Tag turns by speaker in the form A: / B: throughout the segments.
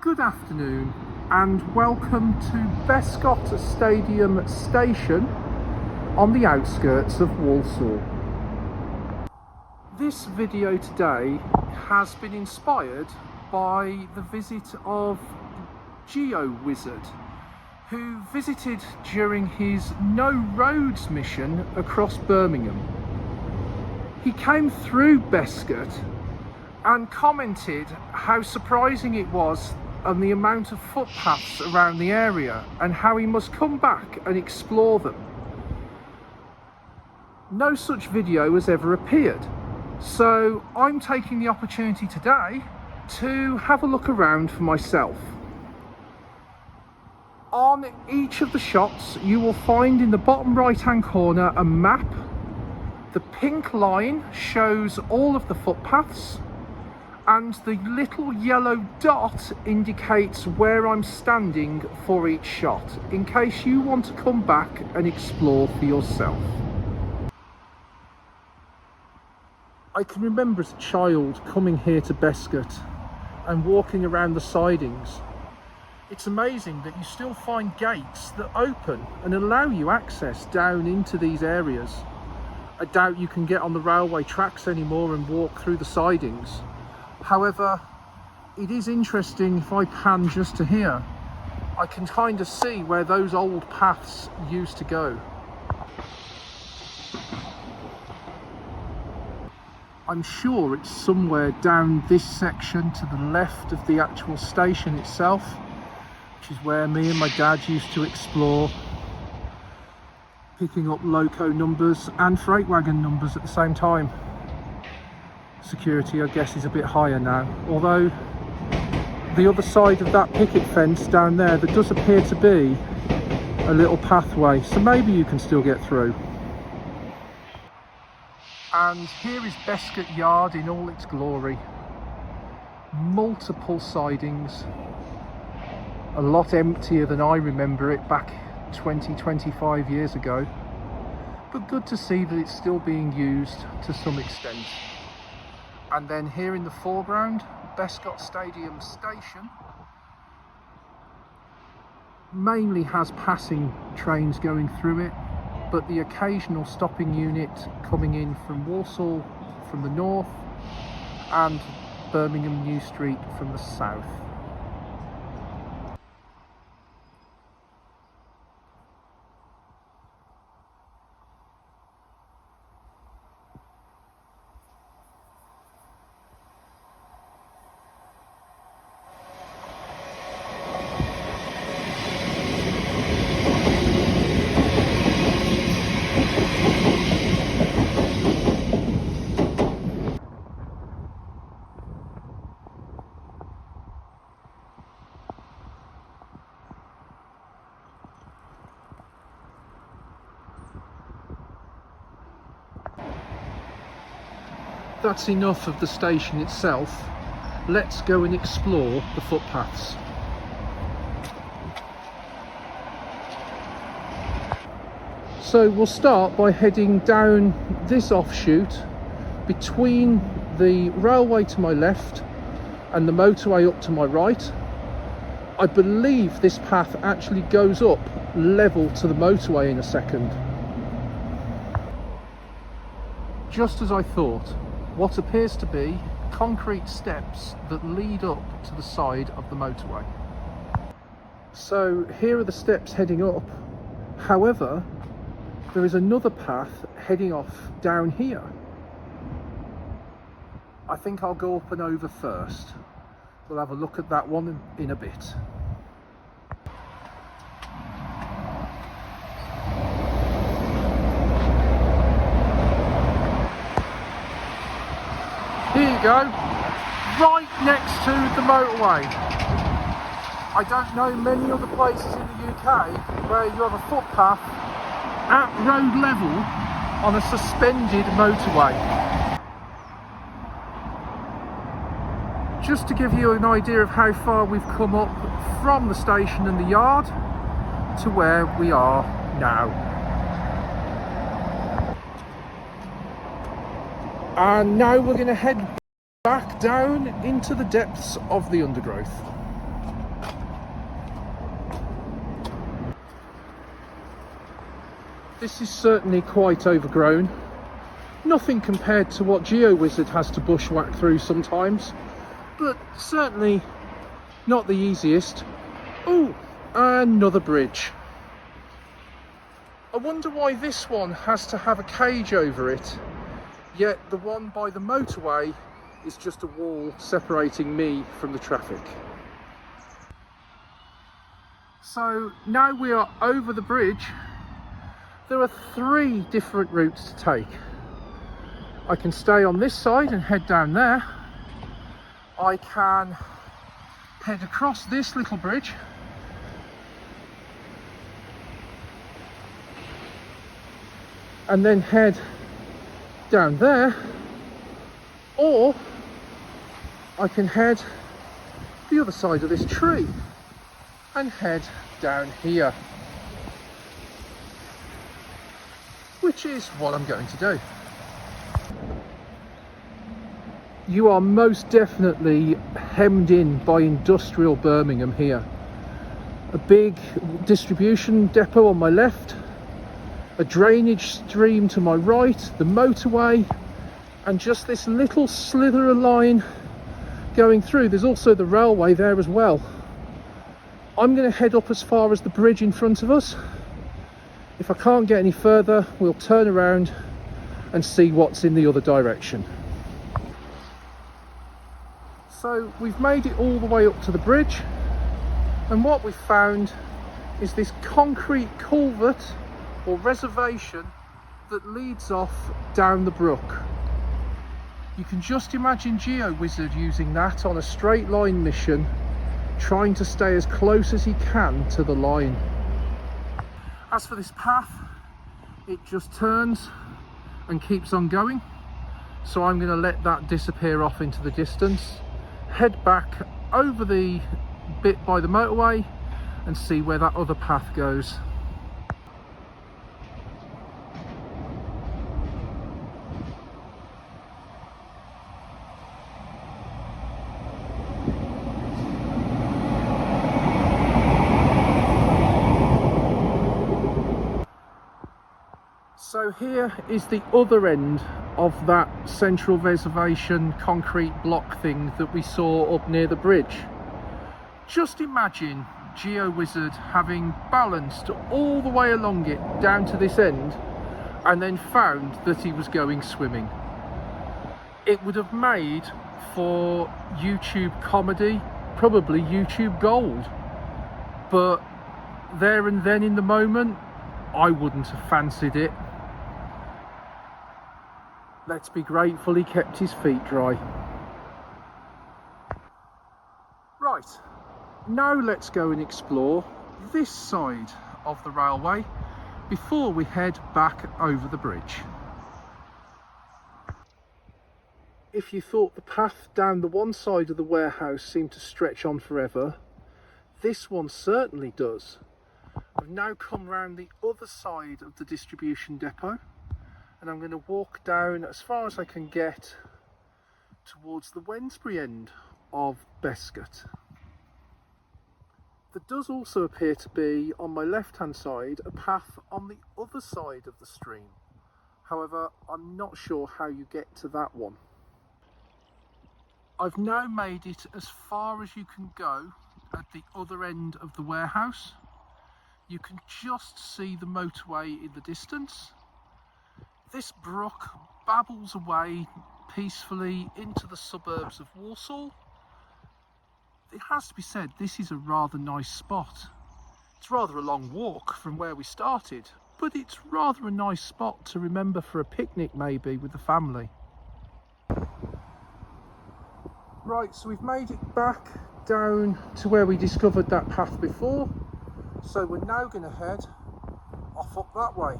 A: Good afternoon and welcome to Bescot Station on the outskirts of Walsall. This video today has been inspired by the visit of GeoWizard, who visited during his No Roads mission across Birmingham. He came through Bescot and commented how surprising it was and the amount of footpaths around the area and how he must come back and explore them. No such video has ever appeared, so I'm taking the opportunity today to have a look around for myself. On each of the shots you will find in the bottom right hand corner a map. The pink line shows all of the footpaths, and the little yellow dot indicates where I'm standing for each shot, in case you want to come back and explore for yourself. I can remember as a child coming here to Bescot and walking around the sidings. It's amazing that you still find gates that open and allow you access down into these areas. I doubt you can get on the railway tracks anymore and walk through the sidings. However, it is interesting. If I pan just to here, I can kind of see where those old paths used to go. I'm sure it's somewhere down this section to the left of the actual station itself, which is where me and my dad used to explore, picking up loco numbers and freight wagon numbers at the same time. Security, I guess, is a bit higher now, although the other side of that picket fence down there does appear to be a little pathway, so maybe you can still get through. And here is Bescot Yard in all its glory. Multiple sidings, a lot emptier than I remember it back 20-25 years ago, but good to see that it's still being used to some extent. And then here in the foreground, Bescot Station mainly has passing trains going through it, but the occasional stopping unit coming in from Walsall from the north and Birmingham New Street from the south. That's enough of the station itself. Let's go and explore the footpaths. So we'll start by heading down this offshoot between the railway to my left and the motorway up to my right. I believe this path actually goes up level to the motorway in a second. Just as I thought, what appears to be concrete steps that lead up to the side of the motorway. So here are the steps heading up. However, there is another path heading off down here. I think I'll go up and over first. We'll have a look at that one in a bit. Here you go, right next to the motorway. I don't know many other places in the UK where you have a footpath at road level on a suspended motorway. Just to give you an idea of how far we've come up from the station and the yard to where we are now. And now we're going to head back down into the depths of the undergrowth. This is certainly quite overgrown. Nothing compared to what GeoWizard has to bushwhack through sometimes, but certainly not the easiest. Oh, another bridge. I wonder why this one has to have a cage over it, yet the one by the motorway is just a wall separating me from the traffic. So now we are over the bridge. There are 3 different routes to take. I can stay on this side and head down there. I can head across this little bridge and then head down there, or I can head the other side of this tree and head down here, which is what I'm going to do. You are most definitely hemmed in by industrial Birmingham here. A big distribution depot on my left, a drainage stream to my right, the motorway, and just this little slither of line going through. There's also the railway there as well. I'm going to head up as far as the bridge in front of us. If I can't get any further, we'll turn around and see what's in the other direction. So we've made it all the way up to the bridge, and what we've found is this concrete culvert or reservation that leads off down the brook. You can just imagine GeoWizard using that on a straight line mission, trying to stay as close as he can to the line. As for this path, it just turns and keeps on going, so I'm going to let that disappear off into the distance, head back over the bit by the motorway and see where that other path goes. So here is the other end of that central reservation concrete block thing that we saw up near the bridge. Just imagine GeoWizard having balanced all the way along it down to this end and then found that he was going swimming. It would have made for YouTube comedy, probably YouTube gold, but there and then in the moment I wouldn't have fancied it. Let's be grateful he kept his feet dry. Right, now let's go and explore this side of the railway before we head back over the bridge. If you thought the path down the one side of the warehouse seemed to stretch on forever, this one certainly does. I've now come round the other side of the distribution depot, and I'm going to walk down as far as I can get towards the Wednesbury end of Bescot. There does also appear to be, on my left hand side, a path on the other side of the stream. However, I'm not sure how you get to that one. I've now made it as far as you can go at the other end of the warehouse. You can just see the motorway in the distance. This brook babbles away peacefully into the suburbs of Walsall. It has to be said, this is a rather nice spot. It's rather a long walk from where we started, but it's rather a nice spot to remember for a picnic maybe with the family. Right, so we've made it back down to where we discovered that path before, so we're now going to head off up that way.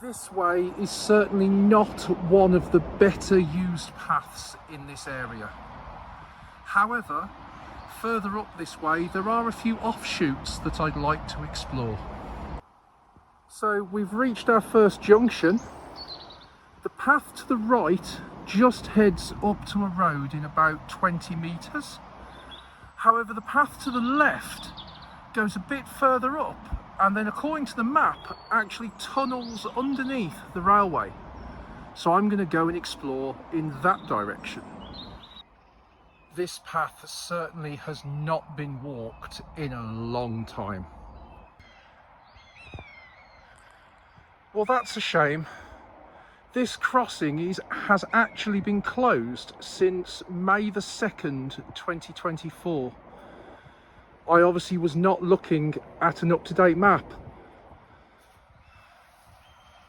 A: This way is certainly not one of the better used paths in this area. However, further up this way there are a few offshoots that I'd like to explore. So we've reached our first junction, The path to the right just heads up to a road in about 20 metres. However, the path to the left goes a bit further up and then, according to the map, actually tunnels underneath the railway. So I'm going to go and explore in that direction. This path certainly has not been walked in a long time. Well, that's a shame. This crossing has actually been closed since May the 2nd, 2024. I obviously was not looking at an up-to-date map.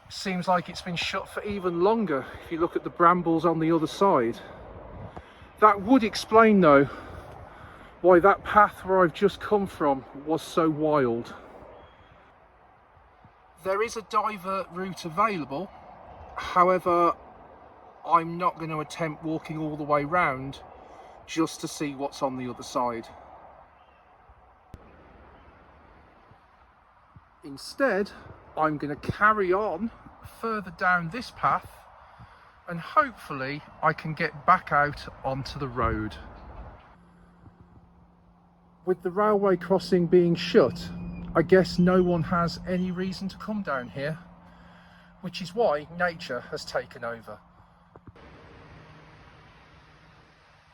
A: Seems like it's been shut for even longer if you look at the brambles on the other side. That would explain though why that path where I've just come from was so wild. There is a divert route available, however I'm not going to attempt walking all the way round just to see what's on the other side. Instead, I'm going to carry on further down this path and hopefully I can get back out onto the road. With the railway crossing being shut, I guess no one has any reason to come down here, which is why nature has taken over.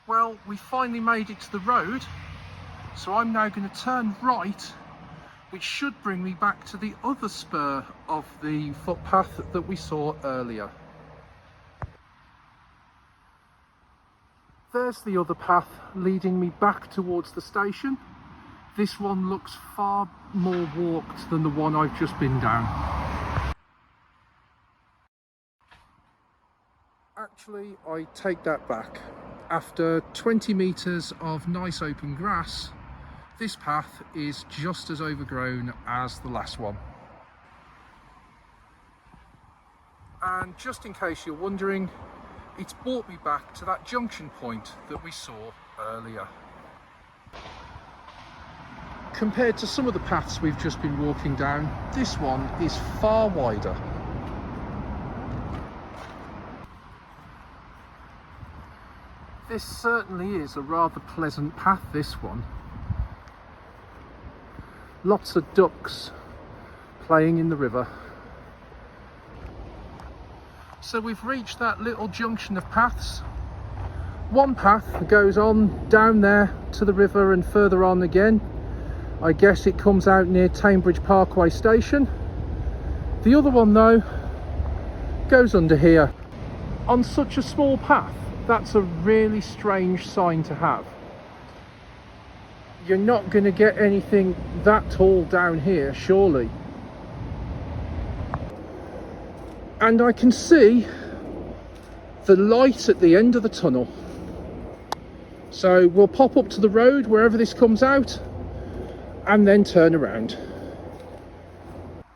A: Well, we finally made it to the road, so I'm now going to turn right, which should bring me back to the other spur of the footpath that we saw earlier. There's the other path leading me back towards the station. This one looks far more walked than the one I've just been down. Actually, I take that back. After 20 metres of nice open grass, this path is just as overgrown as the last one. And just in case you're wondering, it's brought me back to that junction point that we saw earlier. Compared to some of the paths we've just been walking down, this one is far wider. This certainly is a rather pleasant path, this one. Lots of ducks playing in the river. So we've reached that little junction of paths. One path goes on down there to the river and further on again. I guess it comes out near Cambridge Parkway station. The other one though goes under here. On such a small path, that's a really strange sign to have. You're not going to get anything that tall down here, surely. And I can see the light at the end of the tunnel. So we'll pop up to the road wherever this comes out and then turn around.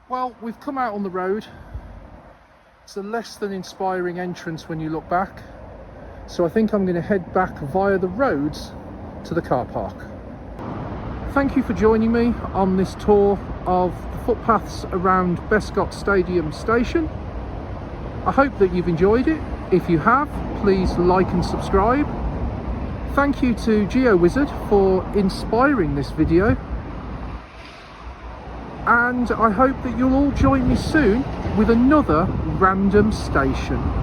A: Well, we've come out on the road. It's a less than inspiring entrance when you look back. So I think I'm going to head back via the roads to the car park. Thank you for joining me on this tour of the footpaths around Bescot Station. I hope that you've enjoyed it. If you have, please like and subscribe. Thank you to GeoWizard for inspiring this video. And I hope that you'll all join me soon with another random station.